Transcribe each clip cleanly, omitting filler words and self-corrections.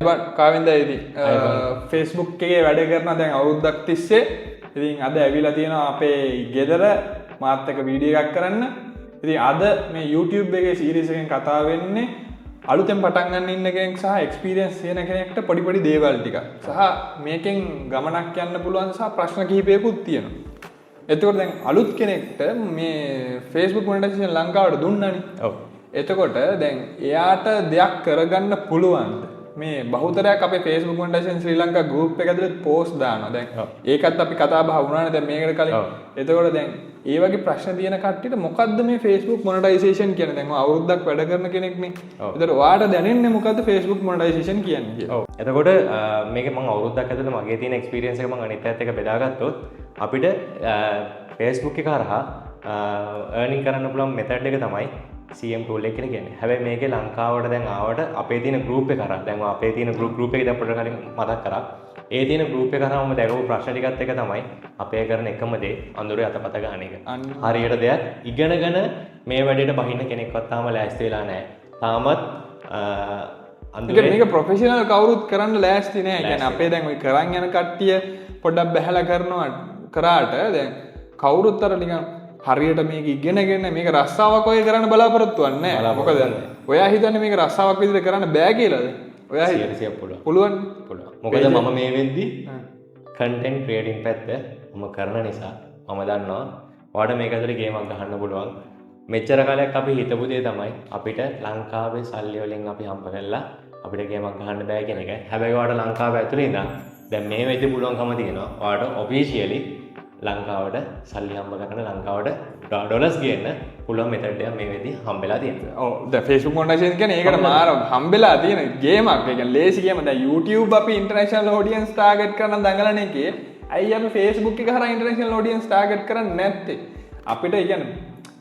කාවින්ද ඉතින් Facebook එකේ වැඩ කරන දැන් අවුරුද්දක් තිස්සේ ඉතින් අද ඇවිල්ලා තියෙනවා අපේ ගෙදර මාත් එක්ක වීඩියෝ එකක් කරන්න. ඉතින් අද මේ YouTube එකේ සීරීස් එකෙන් කතා වෙන්නේ අලුතෙන් පටන් ගන්න ඉන්න කෙනෙක් සහ එක්ස්පීරියන්ස් තියෙන කෙනෙක්ට පොඩි දේවල් ටික. සහ මේකෙන් ගමනක් යන්න පුළුවන් සහ ප්‍රශ්න කිහිපයකුත් තියෙනවා. එතකොට දැන් අලුත් කෙනෙක්ට මේ Facebook මොනිටයිසේෂන් ලංකාවට දුන්නානේ. ඔව්. එතකොට දැන් එයාට දෙයක් කරගන්න පුළුවන්ද? මේ බහුතරයක් අපේ Facebook මොනිටයිසේෂන් ශ්‍රී ලංකා ගෲප් එක ඇතුලේ පෝස්ට් දානවා. දැන් ඒකත් අපි කතා බහ වුණානේ දැන් මේකට කලින්. එතකොට දැන් ඒ වගේ ප්‍රශ්න තියෙන කට්ටියට මොකද්ද මේ Facebook මොනිටයිසේෂන් කියන්නේ? දැන් අවුරුද්දක් වැඩ කරන කෙනෙක්නේ. එතකොට ඔයාට දැනෙන්නේ මොකද්ද Facebook මොනිටයිසේෂන් කියන්නේ කියලා? ඔව්. එතකොට මේක මම අවුරුද්දක් ඇතුළත මගේ තියෙන එක්ස්පීරියන්ස් එක මම අනිත් අයත් එක්ක බෙදාගත්තොත් අපිට Facebook එක හරහා earning කරන්න පුළුවන් method එක තමයි CM tool එක කියලා කියන්නේ. හැබැයි මේකේ ලංකාවට දැන් ආවට අපේ තියෙන group එක කරා. දැන් අපේ තියෙන group එකේ දැන් පොඩ්ඩක් කලින් මතක් කරා. ඒ තියෙන group එක කරාම දැකපු ප්‍රශ්න ටිකත් එක තමයි අපේ කරන එකම දේ අඳුරේ අතපත ගන්න එක. හරියට දෙයක් ඉගෙනගෙන මේ වැඩේට බහින්න කෙනෙක්වත් තාම ලෑස්ති වෙලා නැහැ. තාමත් අඳුරේ මේක ප්‍රොෆෙෂනල් කවුරුත් කරන්න ලෑස්ති නැහැ. ඒ කියන්නේ අපේ දැන් ওই කරන් යන කට්ටිය පොඩ්ඩක් බහැලා කරනවා කරාට දැන් කවුරුත් අර නිකන් හරියට මේක ඉගෙනගෙන මේක රස්සාවක් වගේ කරන්න බලාපොරොත්තු වෙන්නේ නැහැ. මොකද ඔයා හිතන්නේ මේක රස්සාවක් විදිහට කරන්න බෑ කියලාද? ඔයා හිතන්නේ පුළුවන්. මොකද මම මේ වෙද්දි කන්ටෙන්ට් ක්‍රියේටින් පැත්ත මම කරන නිසා මම දන්නවා ඔයාලට මේක ඇතුලේ ගේමක් ගහන්න පුළුවන්. මෙච්චර කාලයක් අපි හිතපු දේ තමයි අපිට ලංකාවේ සල්ලි වලින් අපි හම්බ කරලා අපිට ගේමක් ගහන්න බෑ කියන එක. හැබැයි ඔයාලට ලංකාවේ ඇතුලේ ඉඳන් දැන් මේ වෙද්දි පුළුවන්කම තියෙනවා. ඔයාලට ඔෆිෂියලි ලංකාවට සල්ලි හම්බ කරන ලංකාවට ඩොලර්ස් ගේන්න පුළුවන් මෙතඩ් එකක් මේ වෙද්දි හම්බෙලා තියෙනවා. ඔව් දැන් Facebook මොනිටයිසේෂන් කියන්නේ ඒකට මාර හම්බෙලා තියෙන ගේමක්. ඒ කියන්නේ ලේසි ගේම. දැන් YouTube අපි ඉන්ටර්නැෂනල් ඔඩියන්ස් ටාගට් කරන දඟලන එකේ අයි අපි Facebook එක හරහා ඉන්ටර්නැෂනල් ඔඩියන්ස් ටාගට් කරන්නේ නැත්තේ. අපිට ඒ කියන්නේ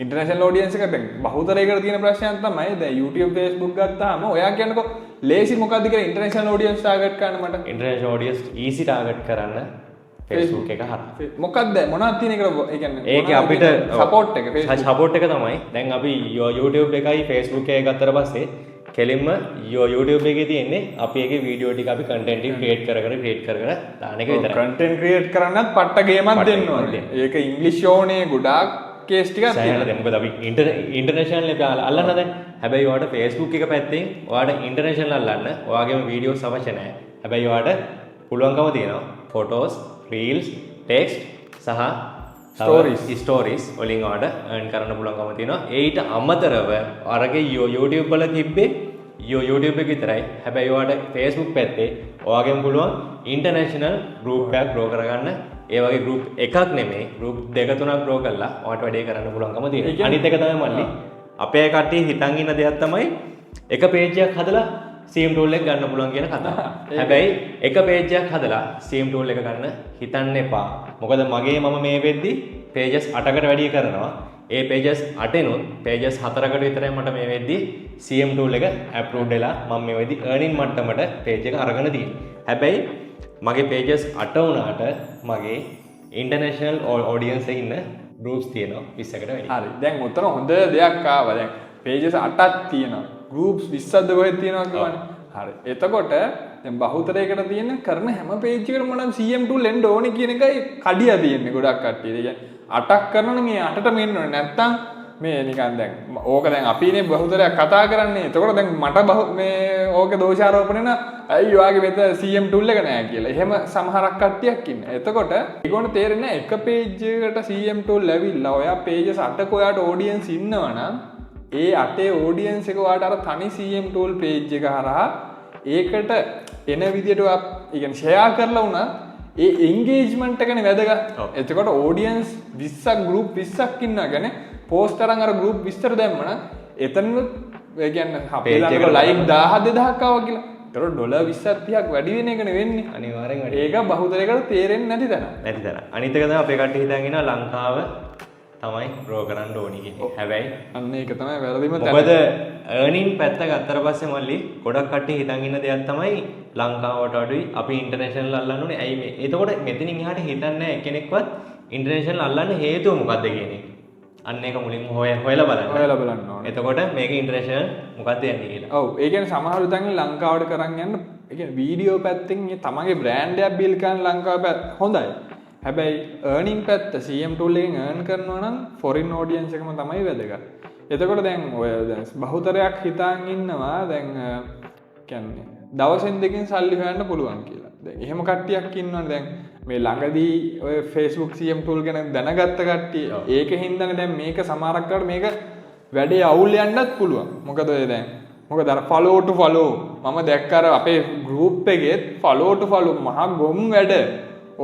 ඉන්ටර්නැෂනල් ඔඩියන්ස් එක දැන් බහුතරයකට තියෙන ප්‍රශ්නයක් තමයි දැන් YouTube Facebook ගත්තාම ඔයා කියනකො ලේසි මොකද්ද කියලා ඉන්ටර්නැෂනල් ඔඩියන්ස් ටාගට් කරන්න මට. ඉන්ටර්නැෂනල් ඔඩියන්ස් ඊසි ටාගට් කරන්න Facebook එක හරහා. මොකක්ද මොනවද තියෙන එකට ඒ කියන්නේ ඒකේ අපිට සපෝට් එක Facebook සපෝට් එක තමයි දැන් අපි YouTube එකයි Facebook එකයි ගත්තට පස්සේ කෙලින්ම YouTube එකේ තියෙන්නේ අපි ඒකේ වීඩියෝ ටික අපි කන්ටෙන්ට් එක ක්‍රියේට් කර දාන එක විතරයි. කන්ටෙන්ට් ක්‍රියේට් කරන්නත් පට්ට ගේමක් දෙන්න ඕනේ. ඒක ඉංග්‍රීසි ඕනේ ගොඩාක් කේස් ටිකක් තියෙනවා. දැන් මොකද අපි ඉන්ටර්නැෂනල් එක අල්ලන්න දැන්. හැබැයි ඔයාලට Facebook එක පැත්තෙන් ඔයාලට ඉන්ටර්නැෂනල් අල්ලන්න ඔයාගේම වීඩියෝස් අවශ්‍ය නැහැ. හැබැයි ඔයාලට පුළුවන්කම තියෙනවා ෆොටෝස් රීල්ස් ටෙක්ස්ට් සහ ස්ටෝරීස් වලින් ඔයාලට earn කරන්න පුළුවන්කම තියෙනවා. ඊට අමතරව අරගේ YouTube වල තිබ්බේ YouTube එක විතරයි. හැබැයි ඔයාලට Facebook පැත්තේ ඔයාගෙන් පුළුවන් ඉන්ටර්නැෂනල් group එකක් grow කරගන්න. ඒ වගේ group එකක් නෙමෙයි group දෙක තුනක් grow කරලා ඔයාලට වැඩේ කරන්න පුළුවන්කම තියෙනවා. අනිත් එක තමයි මල්ලි අපේ කට්ටිය හිතන් ඉන්න දෙයක් තමයි එක page එකක් හදලා CM tool එක ගන්න පුළුවන් කියන කතාව. හැබැයි එක page එකක් හදලා CM tool එක ගන්න හිතන්න එපා. මොකද මම මේ වෙද්දි pages 8කට වැඩි කරනවා. ඒ pages 8ෙනුත් pages 4කට විතරයි මට මේ වෙද්දි CM tool එක approved වෙලා මම මේ වෙද්දි earning මට්ටමට page එක අරගෙන තියෙනවා. හැබැයි මගේ pages 8 වුණාට මගේ international audience එකේ ඉන්න groups තියෙනවා 20කට වැඩි. හරි. දැන් උතන හොඳ දෙයක් ආවා. දැන් pages 8ක් තියෙනවා. groups 20ක්ද කොහෙද තියෙනවා කියවනේ. හරි. එතකොට දැන් බහුතරයකට තියෙන කරන හැම page එකකටම නම් CM tool එන්න ඕනේ කියන එකයි කඩියා තියෙන්නේ ගොඩක් කට්ටිය. ඒ කියන්නේ 8ක් කරනනේ මේ 8ටම එන්න ඕනේ. නැත්තම් මේ නිකන් දැන් ඕක දැන් අපිනේ බහුතරයක් කතා කරන්නේ. එතකොට දැන් මට මේ ඕකේ දෝෂාරෝපණය න අයි ඔයාගේ මෙතන CM tool එක නැහැ කියලා. එහෙම සමහරක් කට්ටියක් ඉන්නවා. එතකොට ඒගොල්ලෝ තේරෙන්නේ එක page එකකට CM tool ලැබිලා ඔයා pages 8ක ඔයාට audience ඉන්නවනම් ඒ 8 audience එක ඔයාට අර තනි CM tool page එක හරහා ඒකට එන විදියට ඔයා يعني share කරලා වුණා ඒ engagement එකනේ වැදගත්. එතකොට audience 20ක් group 20ක් ඉන්නවා කියන්නේ post අරන් අර group 20ට දැම්මනම් එතනනුත් ඒ කියන්නේ අපේ ළඟ like 1000 2000ක් ආවා කියලා. ඒතකොට ඩොලර් 20ක් 30ක් වැඩි වෙන එකනේ වෙන්නේ. අනිවාර්යෙන් වැඩි. ඒක බහුතරයකට තේරෙන්නේ නැති තැන. අනිත් එක තමයි අපේ කට්ටිය හිතන් ඉන්නවා ලංකාව තමයි grow කරන්න ඕනි කියන්නේ. හැබැයි අන්න ඒක තමයි වැරදිම තැන. මොකද earning පැත්ත ගත්තට පස්සේ මල්ලි ගොඩක් කට්ටිය හිතන් ඉන්න දෙයක් තමයි ලංකාවට අඩුයි අපි ඉන්ටර්නැෂනල් අල්ලන්න ඕනේ. ඇයි මේ? එතකොට මෙතනින් එහාට හිතන්නේ නැහැ කෙනෙක්වත් ඉන්ටර්නැෂනල් අල්ලන්න හේතුව මොකද්ද කියන එක. අන්න ඒක මුලින්ම හොයලා බලන්න ඕනේ. එතකොට මේක ඉන්ටර්නැෂනල් මොකද්ද යන්නේ කියලා. ඔව්. ඒ කියන්නේ සමහර තැන් ලංකාවට කරන් යන්න ඒ කියන්නේ වීඩියෝ පැත්තෙන් තමන්ගේ බ්‍රෑන්ඩ් එකක් බිල් කරන ලංකාවේ හොඳයි. හැබැයි earning පැත්ත CM tool එකෙන් earn කරනවා නම් foreign audience එකම තමයි වැදගත්. එතකොට දැන් ඔය දැන් බහුතරයක් හිතාන් ඉන්නවා දැන් කියන්නේ දවසෙන් දෙකකින් සල්ලි හොයන්න පුළුවන් කියලා. දැන් එහෙම කට්ටියක් ඉන්නවනේ දැන් මේ ළඟදී ඔය Facebook CM tool ගැන දැනගත්ත කට්ටිය ඒකෙන්දනේ දැන් මේක සමහරක් කරලා මේක වැඩේ අවුල් යන්නත් පුළුවන්. මොකද ඔය දැන් මොකද අර follow to follow මම දැක්ක අර අපේ group එකෙත් follow to follow මහා ගොම් වැඩ.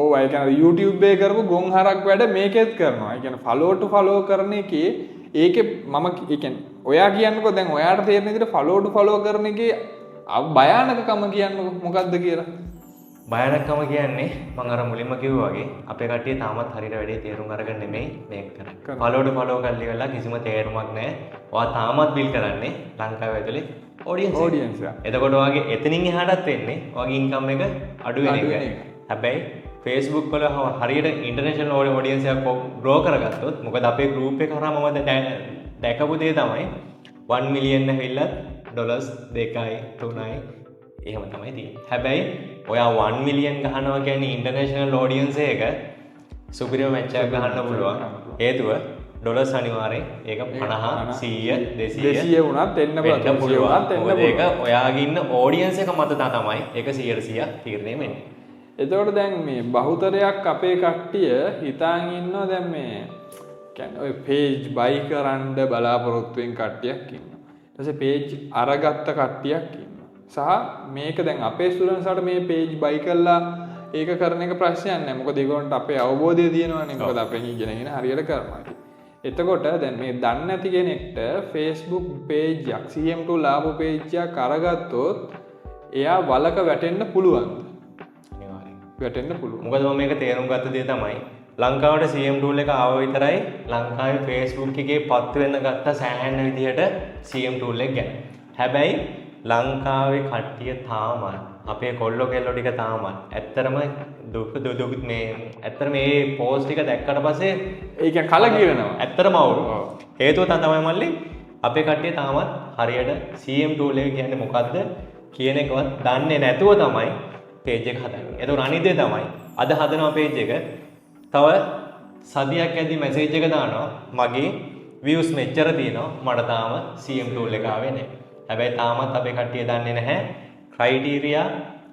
ඕ ඒ කියන්නේ YouTube එකේ කරපු ගොන් හරක් වැඩ මේකෙත් කරනවා. ඒ කියන්නේ follow to follow කරන එකේ ඒකේ මම ඒ කියන්නේ ඔයා කියන්නකෝ දැන් ඔයාට තේරෙන විදිහට follow to follow කරන එකේ භයානකකම කියන්නකෝ මොකද්ද කියලා. භයානකකම කියන්නේ මම අර මුලින්ම කිව්වා වගේ අපේ කට්ටිය තාමත් හරියට වැඩේ තේරුම් අරගෙන නෙමෙයි මේක කරන්නේ. follow to follow කරලි වෙලා කිසිම තේරුමක් නැහැ. ඔයා තාමත් බිල් කරන්නේ ලංකාවේ ඇතුලේ audience එක. එතකොට ඔයාගේ එතනින් එහාටත් වෙන්නේ ඔයාගේ income එක අඩු වෙන එක. හැබැයි Facebook වල හරියට ඉන්ටර්නැෂනල් audience එකක් grow කරගත්තොත් මොකද අපේ group එක කරා මම දැකපු දේ තමයි 1 million ඇවිල්ලා ඩොලර්ස් 2යි 3යි එහෙම තමයි තියෙන්නේ. හැබැයි ඔයා 1 million ගහනවා කියන්නේ ඉන්ටර්නැෂනල් audience එක සුපිරිම මැච් එකක් ගහන්න පුළුවන්. හේතුව ඩොලර්ස් අනිවාර්යෙන් ඒක 50 100 200 වුණත් එන්න පුළුවන්. ඒක ඔයාගේ ඉන්න audience එක මත තමයි ඒක 100% තීරණය වෙන්නේ. එතකොට දැන් මේ බහුතරයක් අපේ කට්ටිය හිතාන් ඉන්නවා දැන් මේ කියන්නේ ඔය page buy කරන්න බලාපොරොත්තුෙන් කට්ටියක් ඉන්නවා. ඊට පස්සේ page අරගත්ත කට්ටියක් ඉන්නවා. සහ මේක දැන් අපේ ස්ටුඩන්ට්ස් වලට මේ page buy කරලා ඒක කරන එක ප්‍රශ්නයක් නෑ. මොකද ඒගොල්ලන්ට අපේ අවබෝධය තියෙනවානේ. මොකද අපෙන් ඉගෙනගෙන හරියට කරනවා. එතකොට දැන් මේ දන්නේ නැති කෙනෙක්ට Facebook page එකක් CM tool ලාභ page එකක් අරගත්තොත් එයා වලක වැටෙන්න පුළුවන්. වැටෙන්න පුළුවන්. මොකද මම මේක තේරුම් ගත්ත දේ තමයි ලංකාවට CM tool එක ආව විතරයි ලංකාවේ Facebook එකේ පත් වෙන්න ගත්ත සෑහෙන විදිහට CM tool එක ගැන. හැබැයි ලංකාවේ කට්ටිය තාමත් අපේ කොල්ලෝ කෙල්ලෝ ටික තාමත් ඇත්තරම දුක් මේ ඇත්තරම මේ පෝස්ට් ටික දැක්කට පස්සේ ඒ කියන්නේ කලකිරෙනවා. ඇත්තරම අවුල්. හේතුව තමයි මල්ලි අපේ කට්ටිය තාමත් හරියට CM tool එක කියන්නේ මොකද්ද කියන එකවත් දන්නේ නැතුව තමයි page එක හදන්නේ. ඒක අනිත් දේ තමයි අද හදනවා page එක තව සතියක් ඇද්දි මැසේජ් එක දානවා මගේ views මෙච්චර තියෙනවා මට තාම CM tool එක ආවේ නැහැ. හැබැයි තාමත් අපේ කට්ටිය දන්නේ නැහැ criteria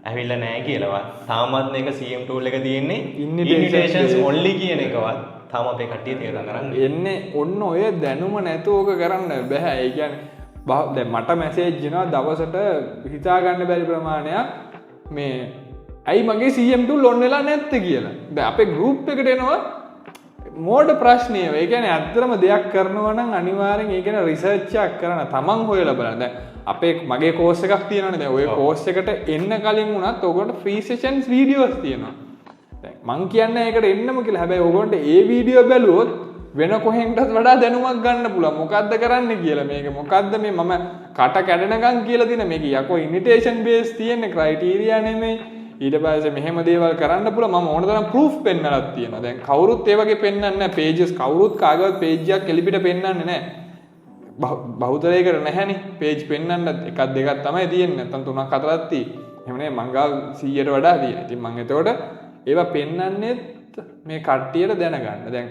ඇවිල්ලා නැහැ කියලාවත්. තාමත් මේක CM tool එක තියෙන්නේ invitations only කියන එකවත් තාම අපේ කට්ටිය තේරුම් ගන්න. එන්නේ ඔන්න ඔය දැනුම නැතුව ඕක කරන්න බෑ. ඒ කියන්නේ දැන් මට මැසේජ් එනවා දවසට හිතා ගන්න බැරි ප්‍රමාණයක් මේ ඇයි මගේ CM tool ඔන් වෙලා නැත්තේ කියලා. දැන් අපේ group එකට එනවා මෝඩ ප්‍රශ්නය. ඒ කියන්නේ ඇත්තටම දෙයක් කරනවා නම් අනිවාර්යෙන් ඒ කියන්නේ රිසර්ච් එකක් කරන තමන් හොයලා බලන්න. දැන් අපේ මගේ කෝස් එකක් තියෙනවානේ. දැන් ওই කෝස් එකට එන්න කලින් වුණත් ඕගොල්ලෝ free sessions videos තියෙනවා. දැන් මං කියන්නේ ඒකට එන්නම කියලා. හැබැයි ඕගොල්ලන්ට ඒ වීඩියෝ බැලුවොත් වෙන කොහෙන්ටත් වඩා දැනුමක් ගන්න පුළුවන්. මොකද්ද කරන්න කියලා. මේක මොකද්ද මේ මම කට කැඩෙනකන් කියලා දින මේක යකෝ ඉන්විටේෂන් බේස් තියෙන්නේ ක්‍රයිටීරියා නෙමෙයි. ඊට පස්සේ මෙහෙම දේවල් කරන්න පුළුවන්. මම ඕන තරම් ප්‍රූෆ් පෙන්නලක් තියෙනවා. දැන් කවුරුත් ඒ වගේ පෙන්වන්නේ නැහැ. pages කවුරුත් කාගවත් page එකක් එලිපිට පෙන්වන්නේ නැහැ. බහුතරයකට නැහැනේ. page පෙන්වන්න එකක් දෙකක් තමයි තියෙන්නේ. නැත්තම් තුනක් හතරක් තියෙන්නේ. එහෙම නේ මං ගාව 100ට වඩා තියෙනවා. ඉතින් මං එතකොට ඒවා පෙන්වන්නේ මේ කට්ටියට දැනගන්න. දැන්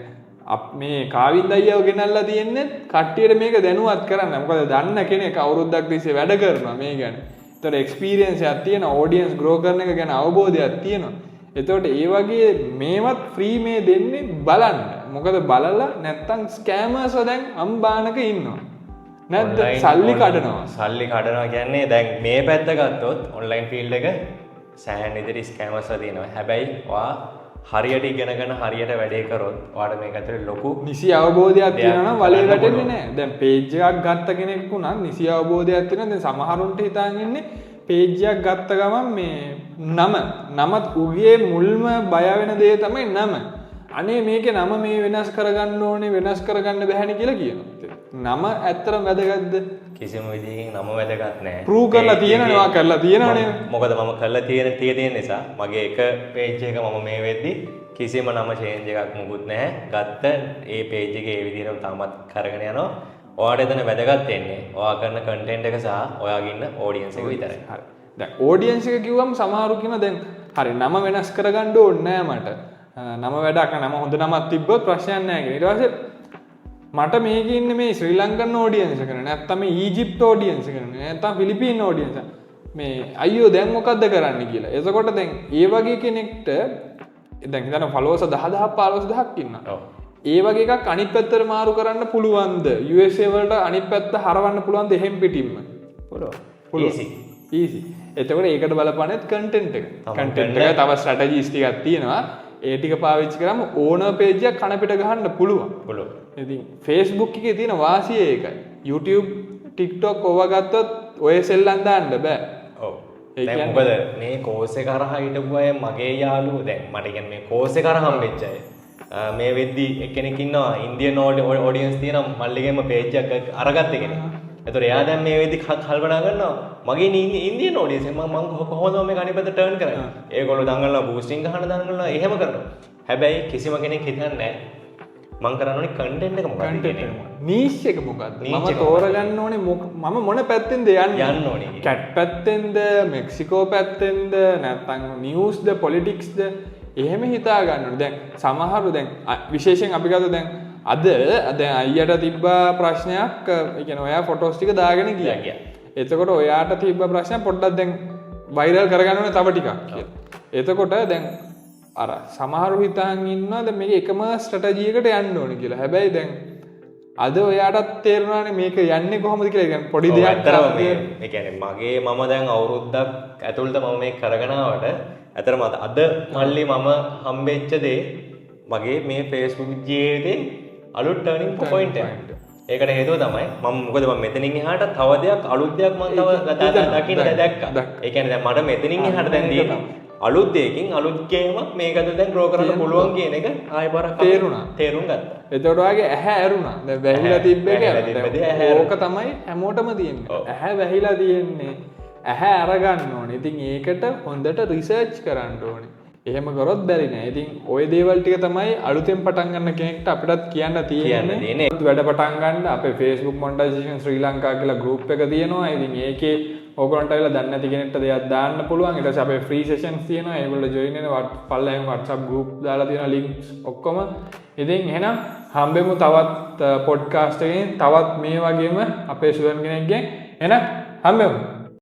මේ කාවින්ද අයියව ගෙනල්ලා තියෙන්නේ කට්ටියට මේක දැනුවත් කරන්න. මොකද දන්න කෙනෙක් අවුරුද්දක් තිස්සේ වැඩ කරනවා මේ ගැන. ඒතර එක්ස්පීරියන්ස් එකක් තියෙනවා, ඔඩියන්ස් ග්‍රෝ කරන එක ගැන අවබෝධයක් තියෙනවා. එතකොට ඒ වගේ මේවත් ෆ්‍රී මේ දෙන්නේ බලන්න. මොකද බලලා නැත්තම් ස්කෑමර්ස් දැන් අම්බානක ඉන්නවා. නැද්ද? සල්ලි කඩනවා. සල්ලි කඩනවා කියන්නේ දැන් මේ පැත්ත ගත්තොත් ඔන්ලයින් ෆීල්ඩ් එක සෑහෙන ඉදිරි ස්කෑමර්ස් තියෙනවා. හැබැයි ඔයා හරියට ඉගෙනගෙන හරියට වැඩේ කරොත් ඔයාලට මේක ඇතුලේ ලොකු නිසි අවබෝධයක් තියෙනවා නම් වලේ වැටෙන්නේ නැහැ. දැන් page එකක් ගත්ත කෙනෙක් වුණත් නිසි අවබෝධයක් තියෙනවා. දැන් සමහරුන්ට හිතාගෙන ඉන්නේ page එකක් ගත්ත ගමන් මේ නමත් උගේ මුල්ම බය වෙන දේ තමයි නම. අනේ මේකේ නම මේ වෙනස් කරගන්න ඕනේ වෙනස් කරගන්න බැහැනේ කියලා කියනවා. නම ඇත්තටම වැදගත්ද? කිසිම විදිහකින් නම වැදගත් නැහැ. ප්‍රූව් කරලා තියෙනවා කරලා තියෙනවනේ. මොකද මම කරලා තියෙන නිසා මගේ එක page එක මම මේ වෙද්දි කිසිම නම change එකක් මොකුත් නැහැ. ගත්ත ඒ page එකේ ඒ විදිහටම තාමත් කරගෙන යනවා. ඔයාට එතන වැදගත් වෙන්නේ ඔයා කරන content එක සහ ඔයාගේ ඉන්න audience එක විතරයි. හරි. දැන් ඔඩියන්ස් එක කිව්වම සමහරු කියන දැන් හරි නම වෙනස් කරගන්න ඕනේ නෑ මට. නම වැඩක් නෑ. නම හොඳ නමක් තිබ්බොත් ප්‍රශ්නයක් නෑ කියලා. ඊට පස්සේ මට මේකේ ඉන්නේ මේ ශ්‍රී ලංකන් ඔඩියන්ස් එක නේ. නැත්තම් මේ ඊජිප්ත් ඔඩියන්ස් එක නේ. නැත්තම් ෆිලිපීන් ඔඩියන්ස්. මේ අයියෝ දැන් මොකද්ද කරන්න කියලා. එතකොට දැන් ඒ වගේ කෙනෙක්ට දැන් හිතන්න ෆලෝවර්ස් 10000 15000ක් ඉන්නවා. ඒ වගේ එකක් අනිත් පැත්තට මාරු කරන්න පුළුවන්ද? USA වලට අනිත් පැත්ත හරවන්න පුළුවන්ද එහෙම් පිටින්ම? පුළුවන්. easy. එතකොට ඒකට බලපන්නේත් කන්ටෙන්ට් එක. කන්ටෙන්ට් එක තව ස්ට්‍රැටජිස් ටිකක් තියෙනවා. ඒ ටික පාවිච්චි කරාම ඕනර් පේජ් එකක් කන පිට ගහන්න පුළුවන්. ඉතින් Facebook එකේ තියෙන වාසිය ඒකයි. YouTube, TikTok ඕවා ගත්තොත් ඔය සෙල්ලම් දාන්න බෑ. ඔව්. දැන් මොකද මේ කෝස් එක කරා හිටපු අය මගේ යාළුවෝ දැන් මට කියන්නේ මේ කෝස් එක කරා හම්බෙච්ච අය. මේ වෙද්දි එක්කෙනෙක් ඉන්නවා ඉන්දියන් ඔඩියන්ස් තියෙන මල්ලිගේම පේජ් එකක් අරගත්ත කෙනෙක්. ඒතකොට එයා දැන් මේ වෙද්දි කල්පනා කරනවා මගේ ඉන්දියන් ඔඩියන්ස් මම කොහොමද මේක අනිත් පැත්තට ටර්න් කරන්නේ? ඒගොල්ලෝ දඟලනවා බූස්ටිං ගහන දඟලනවා එහෙම කරනවා. හැබැයි කිසිම කෙනෙක් හිතන්නේ නැහැ මං කරන්න ඕනේ කන්ටෙන්ට් එක මොකක්ද කියන්නේ. නීෂ් එක මොකක්ද? මම තෝරගන්න ඕනේ මම මොන පැත්තෙන්ද යන්න ඕනේ. කැට් පැත්තෙන්ද, මෙක්සිකෝ පැත්තෙන්ද, නැත්නම් නිවුස්ද, පොලිටික්ස්ද එහෙම හිතා ගන්න ඕනේ. දැන් සමහරු දැන් විශේෂයෙන් අපි ගත්තා දැන් අද දැන් අයියට තිබ්බා ප්‍රශ්නයක් ඒ කියන්නේ ඔයා ෆොටෝස් ටික දාගෙන ගියා. එතකොට ඔයාට තිබ්බ ප්‍රශ්නයක් පොඩ්ඩක් දැන් වෛරල් කරගන්න ඕනේ තව ටිකක් කියලා. එතකොට දැන් අර සමහරු හිතාන් ඉන්නවා දැන් මේක එකම ස්ට්‍රැටජි එකට යන්න ඕනේ කියලා. හැබැයි දැන් අද ඔයාටත් තේරුණානේ මේක යන්නේ කොහොමද කියලා. කියන්නේ පොඩි දෙයක් තමයි. ඒ කියන්නේ මගේ මම දැන් අවුරුද්දක් ඇතුළත මම මේක කරගෙන ආවට ඇතරම අද මල්ලි මම හම්බෙච්ච දේ මගේ මේ Facebook ජීවිතේ අලුත් ටර්නින් පොයින්ට් එක. ඒකට හේතුව තමයි මම මොකද මම මෙතනින් එහාට තව දෙයක් අලුත් දෙයක් මම තව දකින්න දැක්කා. ඒ කියන්නේ දැන් මට මෙතනින් එහාට දැන් තියෙන්නේ අලුත් දෙයකින් අලුත් ගේමක් මේකද දැන් ග්‍රෝ කරන්න පුළුවන් කියන එක ආයෙ පාරක් තේරුම් ගත්තා. එතකොට වාගේ ඇහැ ඇරුණා. දැන් වැහිලා තිබ්බ එක ඕක තමයි හැමෝටම තියෙන්නේ. ඇහැ වැහිලා තියෙන්නේ. ඇහැ අරගන්න ඕනේ. ඉතින් ඒකට හොඳට රිසර්ච් කරන්න ඕනේ. එහෙම කරොත් බැරි නෑ. ඉතින් ওই දේවල් ටික තමයි අලුතෙන් පටන් ගන්න කෙනෙක්ට අපිටත් කියන්න තියෙන්නේ. වැඩ පටන් ගන්න අපේ Facebook monetization ශ්‍රී ලංකා කියලා group එක තියෙනවා. ඉතින් ඒකේ ඕගොල්ලන්ට ඇවිල්ලා දන්නේ නැති කෙනෙක්ට දෙයක් දාන්න පුළුවන්. ඊට පස්සේ අපේ free sessions තියෙනවා. ඒගොල්ලෝ join වෙන පල්ලෙන් WhatsApp group දාලා තියෙනවා links ඔක්කොම. ඉතින් එහෙනම් හම්බෙමු තවත් podcast එකකින් තවත් මේ වගේම අපේ සුවන් කෙනෙක්ගෙන්. එහෙනම් හම්බෙමු.